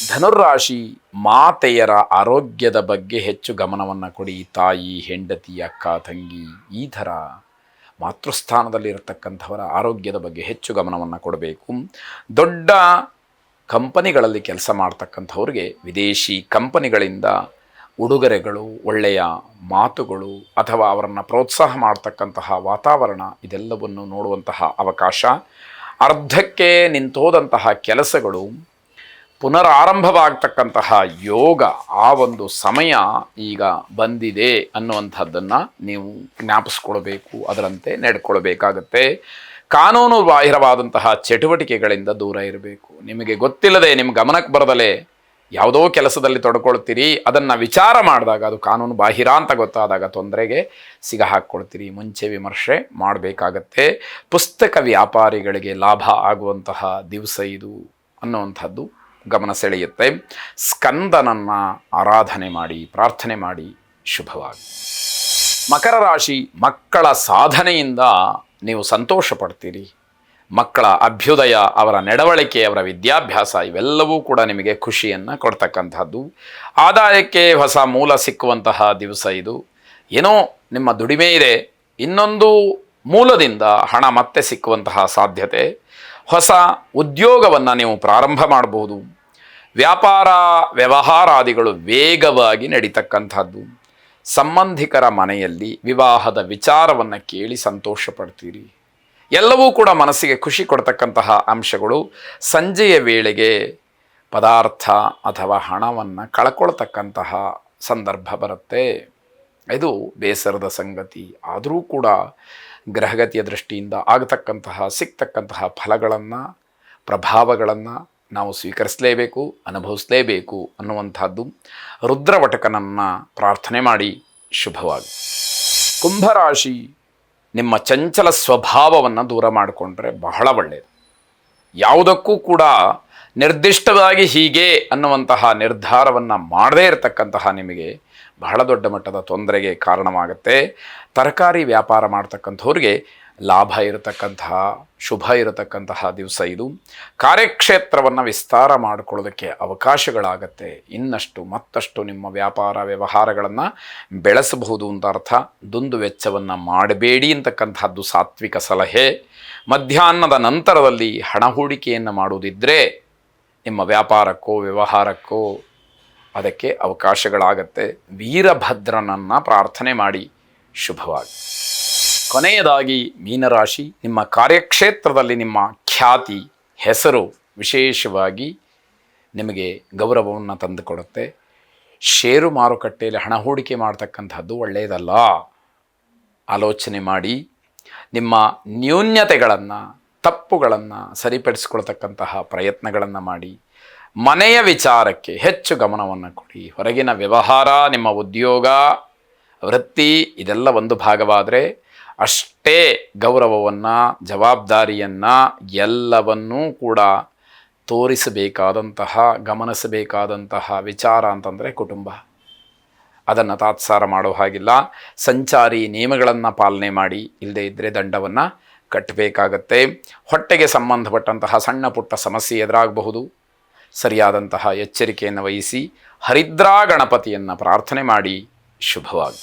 ಧನುರಾಶಿ, ಮಾತೆಯರ ಆರೋಗ್ಯದ ಬಗ್ಗೆ ಹೆಚ್ಚು ಗಮನವನ್ನು ಕೊಡಿ. ತಾಯಿ, ಹೆಂಡತಿ, ಅಕ್ಕ, ತಂಗಿ, ಈ ಥರ ಮಾತೃಸ್ಥಾನದಲ್ಲಿರತಕ್ಕಂಥವರ ಆರೋಗ್ಯದ ಬಗ್ಗೆ ಹೆಚ್ಚು ಗಮನವನ್ನು ಕೊಡಬೇಕು. ದೊಡ್ಡ ಕಂಪನಿಗಳಲ್ಲಿ ಕೆಲಸ ಮಾಡ್ತಕ್ಕಂಥವ್ರಿಗೆ ವಿದೇಶಿ ಕಂಪನಿಗಳಿಂದ ಉಡುಗೊರೆಗಳು, ಒಳ್ಳೆಯ ಮಾತುಗಳು ಅಥವಾ ಅವರನ್ನು ಪ್ರೋತ್ಸಾಹ ಮಾಡ್ತಕ್ಕಂತಹ ವಾತಾವರಣ ಇದೆಲ್ಲವನ್ನು ನೋಡುವಂತಹ ಅವಕಾಶ. ಅರ್ಧಕ್ಕೆ ನಿಂತೋದಂತಹ ಕೆಲಸಗಳು ಪುನರಾರಂಭವಾಗ್ತಕ್ಕಂತಹ ಯೋಗ, ಆ ಒಂದು ಸಮಯ ಈಗ ಬಂದಿದೆ ಅನ್ನುವಂಥದ್ದನ್ನು ನೀವು ಜ್ಞಾಪಿಸ್ಕೊಳ್ಬೇಕು, ಅದರಂತೆ ನಡ್ಕೊಳ್ಬೇಕಾಗತ್ತೆ. ಕಾನೂನು ಬಾಹಿರವಾದಂತಹ ಚಟುವಟಿಕೆಗಳಿಂದ ದೂರ ಇರಬೇಕು. ನಿಮಗೆ ಗೊತ್ತಿಲ್ಲದೆ, ನಿಮ್ಮ ಗಮನಕ್ಕೆ ಬರದಲೇ ಯಾವುದೋ ಕೆಲಸದಲ್ಲಿ ತೊಡ್ಕೊಳ್ತೀರಿ, ಅದನ್ನು ವಿಚಾರ ಮಾಡಿದಾಗ ಅದು ಕಾನೂನು ಬಾಹಿರ ಅಂತ ಗೊತ್ತಾದಾಗ ತೊಂದರೆಗೆ ಸಿಗ ಹಾಕ್ಕೊಳ್ತೀರಿ. ಮುಂಚೆ ವಿಮರ್ಶೆ ಮಾಡಬೇಕಾಗತ್ತೆ. ಪುಸ್ತಕ ವ್ಯಾಪಾರಿಗಳಿಗೆ ಲಾಭ ಆಗುವಂತಹ ದಿವಸ ಇದು ಅನ್ನುವಂಥದ್ದು ಗಮನ ಸೆಳೆಯುತ್ತೆ. ಸ್ಕಂದನನ್ನು ಆರಾಧನೆ ಮಾಡಿ, ಪ್ರಾರ್ಥನೆ ಮಾಡಿ, ಶುಭವಾಗಿ. ಮಕರ ರಾಶಿ, ಮಕ್ಕಳ ಸಾಧನೆಯಿಂದ ನೀವು ಸಂತೋಷ ಪಡ್ತೀರಿ. ಮಕ್ಕಳ ಅಭ್ಯುದಯ, ಅವರ ನಡವಳಿಕೆ, ಅವರ ವಿದ್ಯಾಭ್ಯಾಸ ಇವೆಲ್ಲವೂ ಕೂಡ ನಿಮಗೆ ಖುಷಿಯನ್ನು ಕೊಡ್ತಕ್ಕಂಥದ್ದು. ಆದಾಯಕ್ಕೆ ಹೊಸ ಮೂಲ ಸಿಕ್ಕುವಂತಹ ದಿವಸ ಇದು. ಏನೋ ನಿಮ್ಮ ದುಡಿಮೆ ಇದೆ, ಇನ್ನೊಂದು ಮೂಲದಿಂದ ಹಣ ಮತ್ತೆ ಸಿಕ್ಕುವಂತಹ ಸಾಧ್ಯತೆ. ಹೊಸ ಉದ್ಯೋಗವನ್ನು ನೀವು ಪ್ರಾರಂಭ ಮಾಡಬಹುದು. ವ್ಯಾಪಾರ ವ್ಯವಹಾರಾದಿಗಳು ವೇಗವಾಗಿ ನಡೀತಕ್ಕಂಥದ್ದು. ಸಂಬಂಧಿಕರ ಮನೆಯಲ್ಲಿ ವಿವಾಹದ ವಿಚಾರವನ್ನು ಕೇಳಿ ಸಂತೋಷ ಪಡ್ತೀರಿ. ಎಲ್ಲವೂ ಕೂಡ ಮನಸ್ಸಿಗೆ ಖುಷಿ ಕೊಡ್ತಕ್ಕಂತಹ ಅಂಶಗಳು. ಸಂಜೆಯ ವೇಳೆಗೆ ಪದಾರ್ಥ ಅಥವಾ ಹಣವನ್ನು ಕಳ್ಕೊಳ್ತಕ್ಕಂತಹ ಸಂದರ್ಭ ಬರುತ್ತೆ. ಇದು ಬೇಸರದ ಸಂಗತಿ. ಆದರೂ ಕೂಡ ಗ್ರಹಗತಿಯ ದೃಷ್ಟಿಯಿಂದ ಆಗತಕ್ಕಂತಹ ಸಿಗ್ತಕ್ಕಂತಹ ಫಲಗಳನ್ನು, ಪ್ರಭಾವಗಳನ್ನು ನಾವು ಸ್ವೀಕರಿಸಲೇಬೇಕು, ಅನುಭವಿಸಲೇಬೇಕು ಅನ್ನುವಂಥದ್ದು. ರುದ್ರವಟಕನನ್ನು ಪ್ರಾರ್ಥನೆ ಮಾಡಿ, ಶುಭವಾಗಿ. ಕುಂಭರಾಶಿ, ನಿಮ್ಮ ಚಂಚಲ ಸ್ವಭಾವವನ್ನು ದೂರ ಮಾಡಿಕೊಂಡ್ರೆ ಬಹಳ ಒಳ್ಳೆಯದು. ಯಾವುದಕ್ಕೂ ಕೂಡ ನಿರ್ದಿಷ್ಟವಾಗಿ ಹೀಗೆ ಅನ್ನುವಂತಹ ನಿರ್ಧಾರವನ್ನು ಮಾಡದೇ ಇರತಕ್ಕಂತಹ ನಿಮಗೆ ಬಹಳ ದೊಡ್ಡ ಮಟ್ಟದ ತೊಂದರೆಗೆ ಕಾರಣವಾಗುತ್ತೆ. ತರಕಾರಿ ವ್ಯಾಪಾರ ಮಾಡ್ತಕ್ಕಂಥವ್ರಿಗೆ ಲಾಭ ಇರತಕ್ಕಂತಹ, ಶುಭ ಇರತಕ್ಕಂತಹ ದಿವಸ ಇದು. ಕಾರ್ಯಕ್ಷೇತ್ರವನ್ನು ವಿಸ್ತಾರ ಮಾಡಿಕೊಳ್ಳೋದಕ್ಕೆ ಅವಕಾಶಗಳಾಗತ್ತೆ. ಇನ್ನಷ್ಟು ಮತ್ತಷ್ಟು ನಿಮ್ಮ ವ್ಯಾಪಾರ ವ್ಯವಹಾರಗಳನ್ನು ಬೆಳೆಸಬಹುದು ಅಂತ ಅರ್ಥ. ದುಂದು ವೆಚ್ಚವನ್ನು ಮಾಡಬೇಡಿ ಅಂತಕ್ಕಂಥದ್ದು ಸಾತ್ವಿಕ ಸಲಹೆ. ಮಧ್ಯಾಹ್ನದ ನಂತರದಲ್ಲಿ ಹಣ ಹೂಡಿಕೆಯನ್ನು ಮಾಡುವುದಿದ್ದರೆ ನಿಮ್ಮ ವ್ಯಾಪಾರಕ್ಕೋ ವ್ಯವಹಾರಕ್ಕೋ ಅದಕ್ಕೆ ಅವಕಾಶಗಳಾಗತ್ತೆ. ವೀರಭದ್ರನನ್ನು ಪ್ರಾರ್ಥನೆ ಮಾಡಿ, ಶುಭವಾಗಿ. ಕೊನೆಯದಾಗಿ ಮೀನರಾಶಿ, ನಿಮ್ಮ ಕಾರ್ಯಕ್ಷೇತ್ರದಲ್ಲಿ ನಿಮ್ಮ ಖ್ಯಾತಿ, ಹೆಸರು ವಿಶೇಷವಾಗಿ ನಿಮಗೆ ಗೌರವವನ್ನು ತಂದುಕೊಡುತ್ತೆ. ಷೇರು ಮಾರುಕಟ್ಟೆಯಲ್ಲಿ ಹಣ ಹೂಡಿಕೆ ಮಾಡ್ತಕ್ಕಂಥದ್ದು ಒಳ್ಳೆಯದಲ್ಲ. ಆಲೋಚನೆ ಮಾಡಿ ನಿಮ್ಮ ನ್ಯೂನ್ಯತೆಗಳನ್ನು, ತಪ್ಪುಗಳನ್ನು ಸರಿಪಡಿಸ್ಕೊಳ್ತಕ್ಕಂತಹ ಪ್ರಯತ್ನಗಳನ್ನು ಮಾಡಿ. ಮನೆಯ ವಿಚಾರಕ್ಕೆ ಹೆಚ್ಚು ಗಮನವನ್ನು ಕೊಡಿ. ಹೊರಗಿನ ವ್ಯವಹಾರ, ನಿಮ್ಮ ಉದ್ಯೋಗ, ವೃತ್ತಿ ಇದೆಲ್ಲ ಒಂದು ಭಾಗವಾದರೆ ಅಷ್ಟೇ ಗೌರವವನ್ನು, ಜವಾಬ್ದಾರಿಯನ್ನು ಎಲ್ಲವನ್ನೂ ಕೂಡ ತೋರಿಸಬೇಕಾದಂತಹ, ಗಮನಿಸಬೇಕಾದಂತಹ ವಿಚಾರ ಅಂತಂದರೆ ಕುಟುಂಬ. ಅದನ್ನು ತಾತ್ಸಾರ ಮಾಡೋ ಹಾಗಿಲ್ಲ. ಸಂಚಾರಿ ನಿಯಮಗಳನ್ನು ಪಾಲನೆ ಮಾಡಿ, ಇಲ್ಲದೇ ಇದ್ದರೆ ದಂಡವನ್ನು ಕಟ್ಟಬೇಕಾಗತ್ತೆ. ಹೊಟ್ಟೆಗೆ ಸಂಬಂಧಪಟ್ಟಂತಹ ಸಣ್ಣ ಪುಟ್ಟ ಸಮಸ್ಯೆ ಎದುರಾಗಬಹುದು. ಸರಿಯಾದಂತಹ ಎಚ್ಚರಿಕೆಯನ್ನು ವಹಿಸಿ ಹರಿದ್ರಾ ಗಣಪತಿಯನ್ನು ಪ್ರಾರ್ಥನೆ ಮಾಡಿ, ಶುಭವಾಗಿ.